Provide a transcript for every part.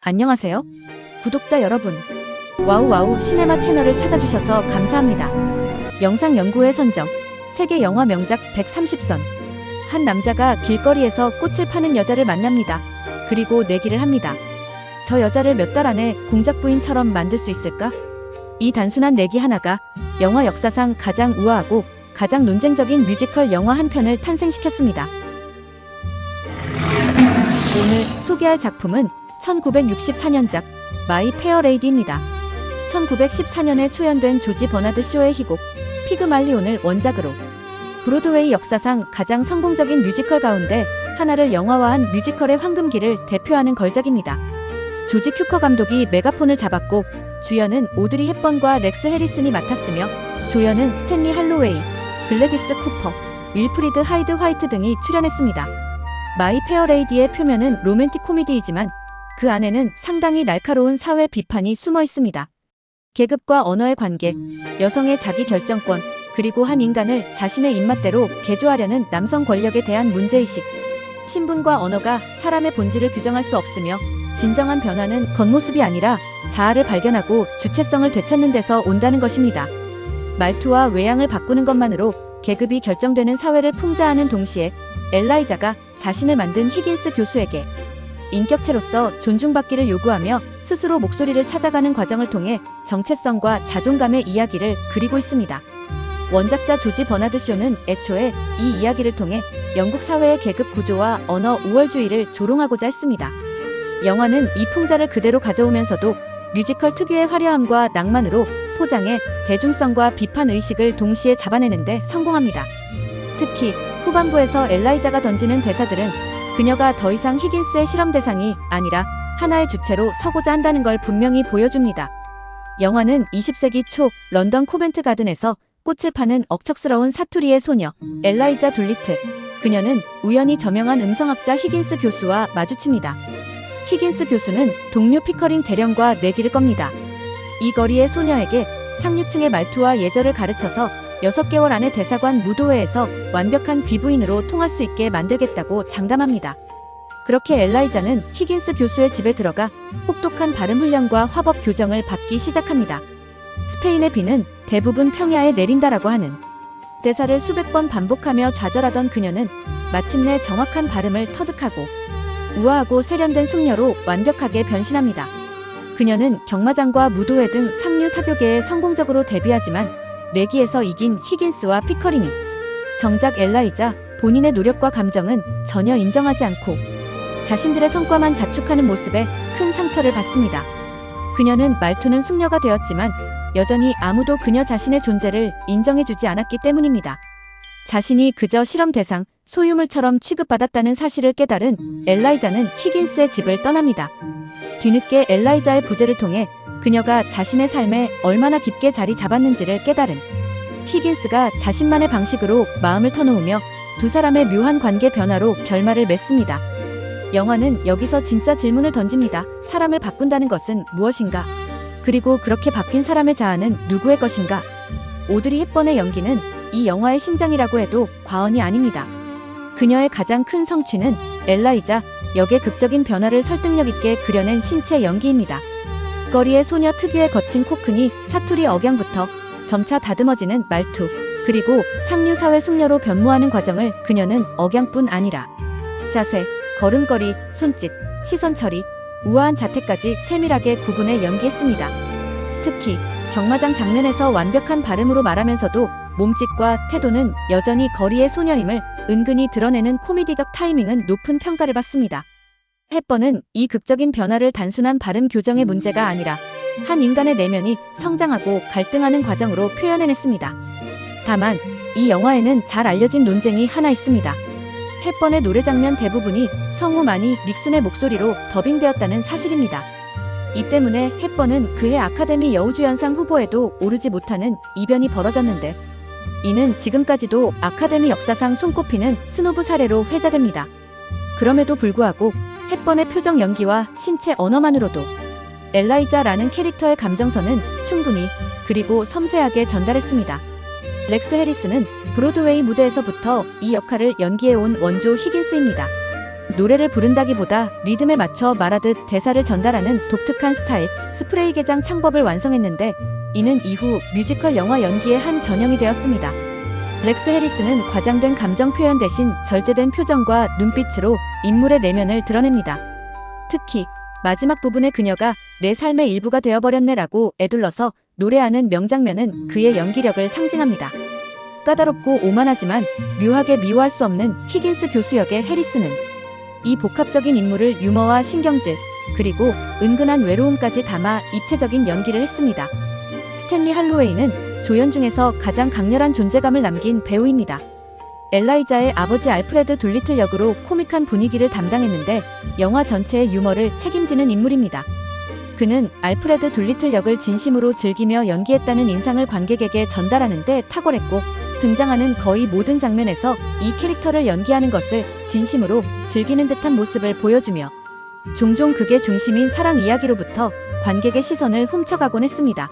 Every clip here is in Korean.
안녕하세요. 구독자 여러분. 와우와우 시네마 채널을 찾아주셔서 감사합니다. 영상 연구회 선정 세계 영화 명작 130선. 한 남자가 길거리에서 꽃을 파는 여자를 만납니다. 그리고 내기를 합니다. 저 여자를 몇 달 안에 공작 부인처럼 만들 수 있을까? 이 단순한 내기 하나가 영화 역사상 가장 우아하고 가장 논쟁적인 뮤지컬 영화 한 편을 탄생시켰습니다. 오늘 소개할 작품은 1964년작 마이 페어 레이디입니다. 1914년에 초연된 조지 버나드 쇼의 희곡 피그말리온을 원작으로 브로드웨이 역사상 가장 성공적인 뮤지컬 가운데 하나를 영화화한 뮤지컬의 황금기를 대표하는 걸작입니다. 조지 큐커 감독이 메가폰을 잡았고 주연은 오드리 헵번과 렉스 해리슨이 맡았으며 조연은 스탠리 할로웨이, 글래디스 쿠퍼, 윌프리드 하이드 화이트 등이 출연했습니다. 마이 페어 레이디의 표면은 로맨틱 코미디이지만 그 안에는 상당히 날카로운 사회 비판이 숨어 있습니다. 계급과 언어의 관계, 여성의 자기 결정권, 그리고 한 인간을 자신의 입맛대로 개조하려는 남성 권력에 대한 문제의식. 신분과 언어가 사람의 본질을 규정할 수 없으며 진정한 변화는 겉모습이 아니라 자아를 발견하고 주체성을 되찾는 데서 온다는 것입니다. 말투와 외양을 바꾸는 것만으로 계급이 결정되는 사회를 풍자하는 동시에 엘라이자가 자신을 만든 히긴스 교수에게 인격체로서 존중받기를 요구하며 스스로 목소리를 찾아가는 과정을 통해 정체성과 자존감의 이야기를 그리고 있습니다. 원작자 조지 버나드 쇼는 애초에 이 이야기를 통해 영국 사회의 계급 구조와 언어 우월주의를 조롱하고자 했습니다. 영화는 이 풍자를 그대로 가져오면서도 뮤지컬 특유의 화려함과 낭만으로 포장해 대중성과 비판의식을 동시에 잡아내는데 성공합니다. 특히 후반부에서 엘라이자가 던지는 대사들은 그녀가 더 이상 히긴스의 실험 대상이 아니라 하나의 주체로 서고자 한다는 걸 분명히 보여줍니다. 영화는 20세기 초 런던 코벤트 가든에서 꽃을 파는 억척스러운 사투리의 소녀 엘라이자 둘리틀, 그녀는 우연히 저명한 음성학자 히긴스 교수와 마주칩니다. 히긴스 교수는 동료 피커링 대령과 내기를 겁니다. 이 거리의 소녀에게 상류층의 말투와 예절을 가르쳐서 6개월 안에 대사관 무도회에서 완벽한 귀부인으로 통할 수 있게 만들겠다고 장담합니다. 그렇게 엘라이자는 히긴스 교수의 집에 들어가 혹독한 발음 훈련과 화법 교정을 받기 시작합니다. 스페인의 비는 대부분 평야에 내린다라고 하는 대사를 수백 번 반복하며 좌절하던 그녀는 마침내 정확한 발음을 터득하고 우아하고 세련된 숙녀로 완벽하게 변신합니다. 그녀는 경마장과 무도회 등 상류 사교계에 성공적으로 데뷔하지만 내기에서 이긴 히긴스와 피커링이 정작 엘라이자 본인의 노력과 감정은 전혀 인정하지 않고 자신들의 성과만 자축하는 모습에 큰 상처를 받습니다. 그녀는 말투는 숙녀가 되었지만 여전히 아무도 그녀 자신의 존재를 인정해주지 않았기 때문입니다. 자신이 그저 실험 대상, 소유물처럼 취급받았다는 사실을 깨달은 엘라이자는 히긴스의 집을 떠납니다. 뒤늦게 엘라이자의 부재를 통해 그녀가 자신의 삶에 얼마나 깊게 자리 잡았는지를 깨달은 히긴스가 자신만의 방식으로 마음을 터놓으며 두 사람의 묘한 관계 변화로 결말을 맺습니다. 영화는 여기서 진짜 질문을 던집니다. 사람을 바꾼다는 것은 무엇인가? 그리고 그렇게 바뀐 사람의 자아는 누구의 것인가? 오드리 헵번의 연기는 이 영화의 심장이라고 해도 과언이 아닙니다. 그녀의 가장 큰 성취는 엘라이자 역의 극적인 변화를 설득력 있게 그려낸 신체 연기입니다. 거리의 소녀 특유의 거친 코크니 사투리 억양부터 점차 다듬어지는 말투, 그리고 상류 사회 숙녀로 변모하는 과정을 그녀는 억양뿐 아니라 자세, 걸음걸이, 손짓, 시선 처리, 우아한 자태까지 세밀하게 구분해 연기했습니다. 특히 경마장 장면에서 완벽한 발음으로 말하면서도 몸짓과 태도는 여전히 거리의 소녀임을 은근히 드러내는 코미디적 타이밍은 높은 평가를 받습니다. 헵번은 이 극적인 변화를 단순한 발음 교정의 문제가 아니라 한 인간의 내면이 성장하고 갈등하는 과정으로 표현해냈습니다. 다만 이 영화에는 잘 알려진 논쟁이 하나 있습니다. 헵번의 노래 장면 대부분이 성우 마니 닉슨의 목소리로 더빙되었다는 사실입니다. 이 때문에 헵번은 그해 아카데미 여우주연상 후보에도 오르지 못하는 이변이 벌어졌는데 이는 지금까지도 아카데미 역사상 손꼽히는 스노브 사례로 회자됩니다. 그럼에도 불구하고 헵번의 표정 연기와 신체 언어만으로도 엘라이자라는 캐릭터의 감정선은 충분히 그리고 섬세하게 전달했습니다. 렉스 해리스는 브로드웨이 무대에서부터 이 역할을 연기해온 원조 히긴스입니다. 노래를 부른다기보다 리듬에 맞춰 말하듯 대사를 전달하는 독특한 스타일, 스프레이 개장 창법을 완성했는데 이는 이후 뮤지컬 영화 연기의 한 전형이 되었습니다. 블랙스 해리스는 과장된 감정 표현 대신 절제된 표정과 눈빛으로 인물의 내면을 드러냅니다. 특히 마지막 부분에 그녀가 내 삶의 일부가 되어버렸네라고 애둘러서 노래하는 명장면은 그의 연기력을 상징합니다. 까다롭고 오만하지만 묘하게 미워할 수 없는 히긴스 교수 역의 해리스는 이 복합적인 인물을 유머와 신경질, 그리고 은근한 외로움까지 담아 입체적인 연기를 했습니다. 스탠리 할로웨이는 조연 중에서 가장 강렬한 존재감을 남긴 배우입니다. 엘라이자의 아버지 알프레드 둘리틀 역으로 코믹한 분위기를 담당했는데 영화 전체의 유머를 책임지는 인물입니다. 그는 알프레드 둘리틀 역을 진심으로 즐기며 연기했다는 인상을 관객에게 전달하는 데 탁월했고 등장하는 거의 모든 장면에서 이 캐릭터를 연기하는 것을 진심으로 즐기는 듯한 모습을 보여주며 종종 극의 중심인 사랑 이야기로부터 관객의 시선을 훔쳐가곤 했습니다.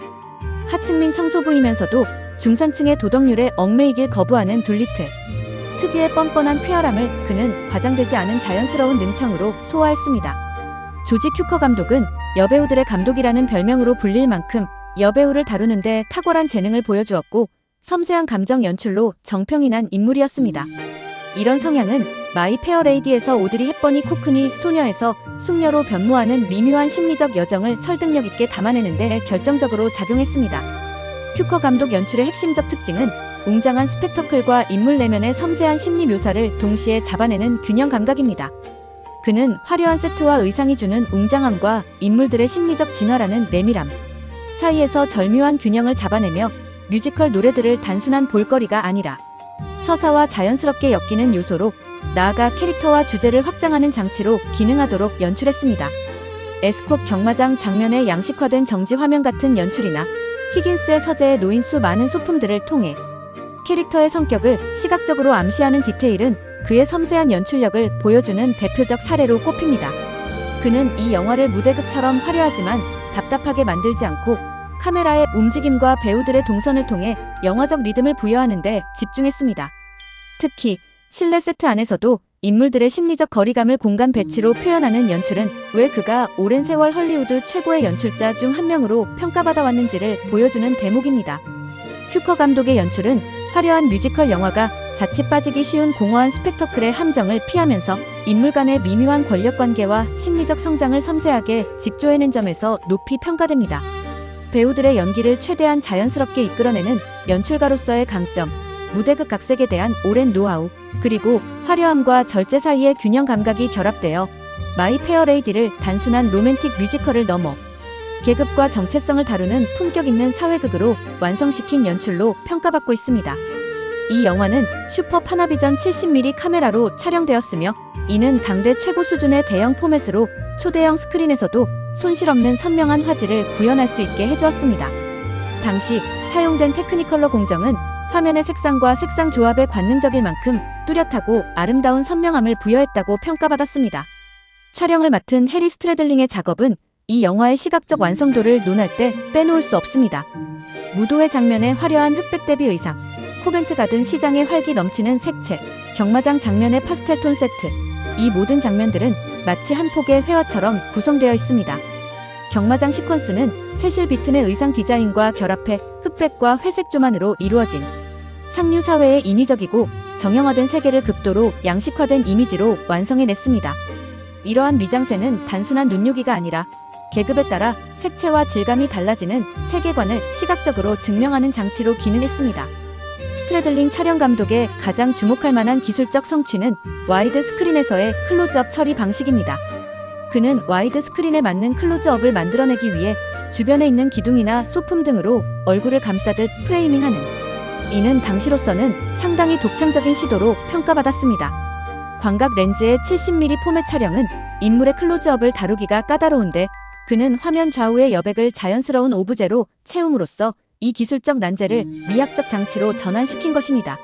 하층민 청소부이면서도 중산층의 도덕률에 얽매이길 거부하는 둘리틀. 특유의 뻔뻔한 쾌활함을 그는 과장되지 않은 자연스러운 능청으로 소화했습니다. 조지 큐커 감독은 여배우들의 감독이라는 별명으로 불릴 만큼 여배우를 다루는데 탁월한 재능을 보여주었고 섬세한 감정 연출로 정평이 난 인물이었습니다. 이런 성향은 마이 페어 레이디에서 오드리 헵번이 코크니 소녀에서 숙녀로 변모하는 미묘한 심리적 여정을 설득력 있게 담아내는 데 결정적으로 작용했습니다. 큐커 감독 연출의 핵심적 특징은 웅장한 스펙터클과 인물 내면의 섬세한 심리 묘사를 동시에 잡아내는 균형 감각입니다. 그는 화려한 세트와 의상이 주는 웅장함과 인물들의 심리적 진화라는 내밀함 사이에서 절묘한 균형을 잡아내며 뮤지컬 노래들을 단순한 볼거리가 아니라 서사와 자연스럽게 엮이는 요소로 나아가 캐릭터와 주제를 확장하는 장치로 기능하도록 연출했습니다. 에스콥 경마장 장면의 양식화된 정지 화면 같은 연출이나 히긴스의 서재에 놓인 수많은 소품들을 통해 캐릭터의 성격을 시각적으로 암시하는 디테일은 그의 섬세한 연출력을 보여주는 대표적 사례로 꼽힙니다. 그는 이 영화를 무대극처럼 화려하지만 답답하게 만들지 않고 카메라의 움직임과 배우들의 동선을 통해 영화적 리듬을 부여하는 데 집중했습니다. 특히 실내 세트 안에서도 인물들의 심리적 거리감을 공간 배치로 표현하는 연출은 왜 그가 오랜 세월 헐리우드 최고의 연출자 중 한 명으로 평가받아 왔는지를 보여주는 대목입니다. 큐커 감독의 연출은 화려한 뮤지컬 영화가 자칫 빠지기 쉬운 공허한 스펙터클의 함정을 피하면서 인물 간의 미묘한 권력관계와 심리적 성장을 섬세하게 직조해낸 점에서 높이 평가됩니다. 배우들의 연기를 최대한 자연스럽게 이끌어내는 연출가로서의 강점, 무대극 각색에 대한 오랜 노하우, 그리고 화려함과 절제 사이의 균형 감각이 결합되어 마이 페어 레이디를 단순한 로맨틱 뮤지컬을 넘어 계급과 정체성을 다루는 품격 있는 사회극으로 완성시킨 연출로 평가받고 있습니다. 이 영화는 슈퍼 파나비전 70mm 카메라로 촬영되었으며 이는 당대 최고 수준의 대형 포맷으로 초대형 스크린에서도 손실없는 선명한 화질을 구현할 수 있게 해주었습니다. 당시 사용된 테크니컬러 공정은 화면의 색상과 색상 조합에 관능적일 만큼 뚜렷하고 아름다운 선명함을 부여했다고 평가받았습니다. 촬영을 맡은 해리 스트래들링의 작업은 이 영화의 시각적 완성도를 논할 때 빼놓을 수 없습니다. 무도회 장면의 화려한 흑백 대비 의상, 코벤트 가든 시장의 활기 넘치는 색채, 경마장 장면의 파스텔톤 세트, 이 모든 장면들은 마치 한 폭의 회화처럼 구성되어 있습니다. 경마장 시퀀스는 세실 비튼의 의상 디자인과 결합해 흑백과 회색 조만으로 이루어진 상류 사회의 인위적이고 정형화된 세계를 극도로 양식화된 이미지로 완성해냈습니다. 이러한 미장센은 단순한 눈요기가 아니라 계급에 따라 색채와 질감이 달라지는 세계관을 시각적으로 증명하는 장치로 기능했습니다. 스트래들링 촬영 감독의 가장 주목할 만한 기술적 성취는 와이드 스크린에서의 클로즈업 처리 방식입니다. 그는 와이드 스크린에 맞는 클로즈업을 만들어내기 위해 주변에 있는 기둥이나 소품 등으로 얼굴을 감싸듯 프레이밍하는, 이는 당시로서는 상당히 독창적인 시도로 평가받았습니다. 광각 렌즈의 70mm 포맷 촬영은 인물의 클로즈업을 다루기가 까다로운데 그는 화면 좌우의 여백을 자연스러운 오브제로 채움으로써 이 기술적 난제를 미학적 장치로 전환시킨 것입니다.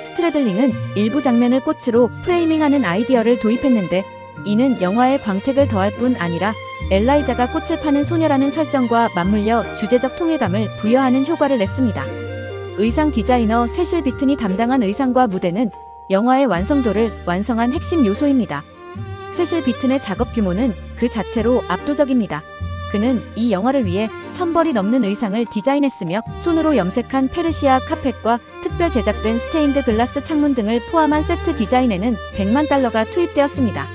스트래들링은 일부 장면을 꽃으로 프레이밍하는 아이디어를 도입했는데 이는 영화의 광택을 더할 뿐 아니라 엘라이자가 꽃을 파는 소녀라는 설정과 맞물려 주제적 통일감을 부여하는 효과를 냈습니다. 의상 디자이너 세실 비튼이 담당한 의상과 무대는 영화의 완성도를 완성한 핵심 요소입니다. 세실 비튼의 작업 규모는 그 자체로 압도적입니다. 그는 이 영화를 위해 1000벌이 넘는 의상을 디자인했으며 손으로 염색한 페르시아 카펫과 특별 제작된 스테인드 글라스 창문 등을 포함한 세트 디자인에는 100만 달러가 투입되었습니다.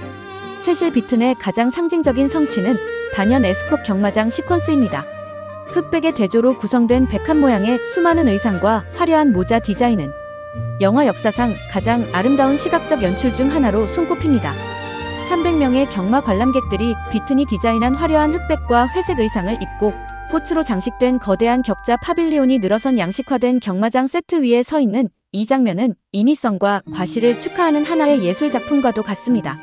세실 비튼의 가장 상징적인 성취는 단연 에스콥 경마장 시퀀스입니다. 흑백의 대조로 구성된 백합 모양의 수많은 의상과 화려한 모자 디자인은 영화 역사상 가장 아름다운 시각적 연출 중 하나로 손꼽힙니다. 300명의 경마 관람객들이 비튼이 디자인한 화려한 흑백과 회색 의상을 입고 꽃으로 장식된 거대한 격자 파빌리온이 늘어선 양식화된 경마장 세트 위에 서 있는 이 장면은 인위성과 과시를 축하하는 하나의 예술 작품과도 같습니다.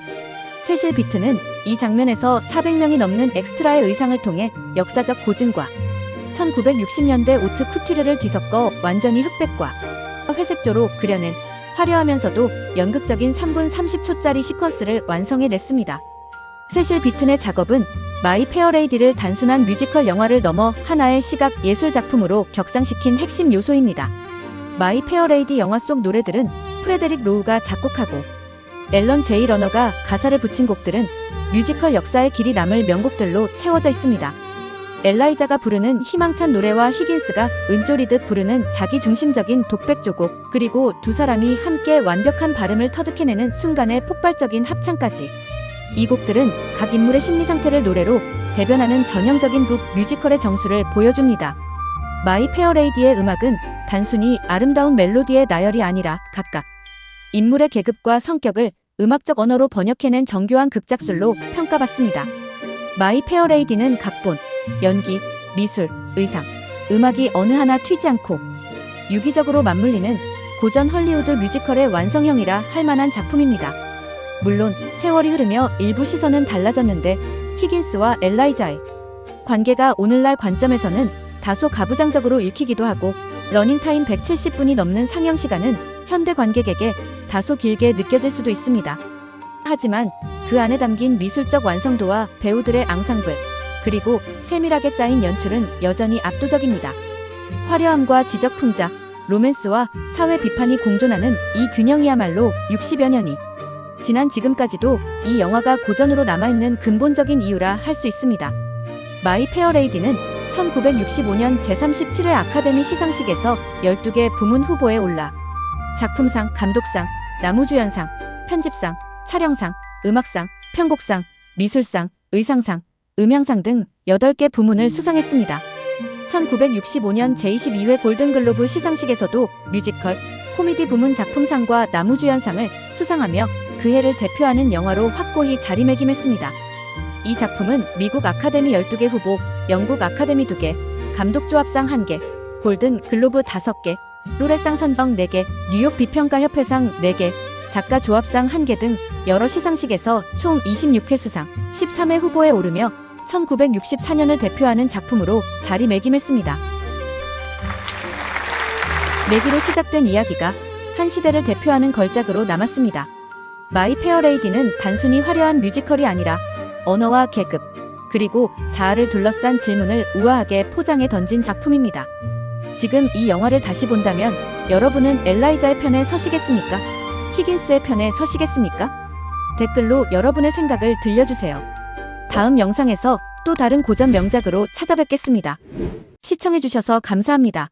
세실 비튼은 이 장면에서 400명이 넘는 엑스트라의 의상을 통해 역사적 고증과 1960년대 오트 쿠티르를 뒤섞어 완전히 흑백과 회색조로 그려낸 화려하면서도 연극적인 3분 30초짜리 시퀀스를 완성해냈습니다. 세실 비튼의 작업은 마이 페어레이디를 단순한 뮤지컬 영화를 넘어 하나의 시각 예술 작품으로 격상시킨 핵심 요소입니다. 마이 페어레이디 영화 속 노래들은 프레데릭 로우가 작곡하고 앨런 제이 러너가 가사를 붙인 곡들은 뮤지컬 역사의 길이 남을 명곡들로 채워져 있습니다. 엘라이자가 부르는 희망찬 노래와 히긴스가 은조리듯 부르는 자기중심적인 독백조곡, 그리고 두 사람이 함께 완벽한 발음을 터득해내는 순간의 폭발적인 합창까지. 이 곡들은 각 인물의 심리 상태를 노래로 대변하는 전형적인 북 뮤지컬의 정수를 보여줍니다. 마이 페어레이디의 음악은 단순히 아름다운 멜로디의 나열이 아니라 각각 인물의 계급과 성격을 음악적 언어로 번역해낸 정교한 극작술로 평가받습니다. 마이 페어레이디는 각본, 연기, 미술, 의상, 음악이 어느 하나 튀지 않고 유기적으로 맞물리는 고전 헐리우드 뮤지컬의 완성형이라 할 만한 작품입니다. 물론 세월이 흐르며 일부 시선은 달라졌는데 히긴스와 엘라이자의 관계가 오늘날 관점에서는 다소 가부장적으로 읽히기도 하고 러닝타임 170분이 넘는 상영시간은 현대 관객에게 다소 길게 느껴질 수도 있습니다. 하지만 그 안에 담긴 미술적 완성도와 배우들의 앙상블, 그리고 세밀하게 짜인 연출은 여전히 압도적입니다. 화려함과 지적 풍자, 로맨스와 사회 비판이 공존하는 이 균형이야말로 60여 년이 지난 지금까지도 이 영화가 고전으로 남아있는 근본적인 이유라 할 수 있습니다. 마이 페어레이디는 1965년 제37회 아카데미 시상식에서 12개 부문 후보에 올라 작품상, 감독상, 나무주연상, 편집상, 촬영상, 음악상, 편곡상, 미술상, 의상상, 음향상 등 8개 부문을 수상했습니다. 1965년 제22회 골든글로브 시상식에서도 뮤지컬, 코미디 부문 작품상과 나무주연상을 수상하며 그 해를 대표하는 영화로 확고히 자리매김했습니다. 이 작품은 미국 아카데미 12개 후보, 영국 아카데미 2개, 감독조합상 1개, 골든 글로브 5개, 로렐상 선정 4개, 뉴욕 비평가협회상 4개, 작가조합상 1개 등 여러 시상식에서 총 26회 수상, 13회 후보에 오르며 1964년을 대표하는 작품으로 자리매김했습니다. 내기로 시작된 이야기가 한 시대를 대표하는 걸작으로 남았습니다. 마이 페어레이디는 단순히 화려한 뮤지컬이 아니라 언어와 계급, 그리고 자아를 둘러싼 질문을 우아하게 포장해 던진 작품입니다. 지금 이 영화를 다시 본다면 여러분은 엘라이자의 편에 서시겠습니까? 히긴스의 편에 서시겠습니까? 댓글로 여러분의 생각을 들려주세요. 다음 영상에서 또 다른 고전 명작으로 찾아뵙겠습니다. 시청해주셔서 감사합니다.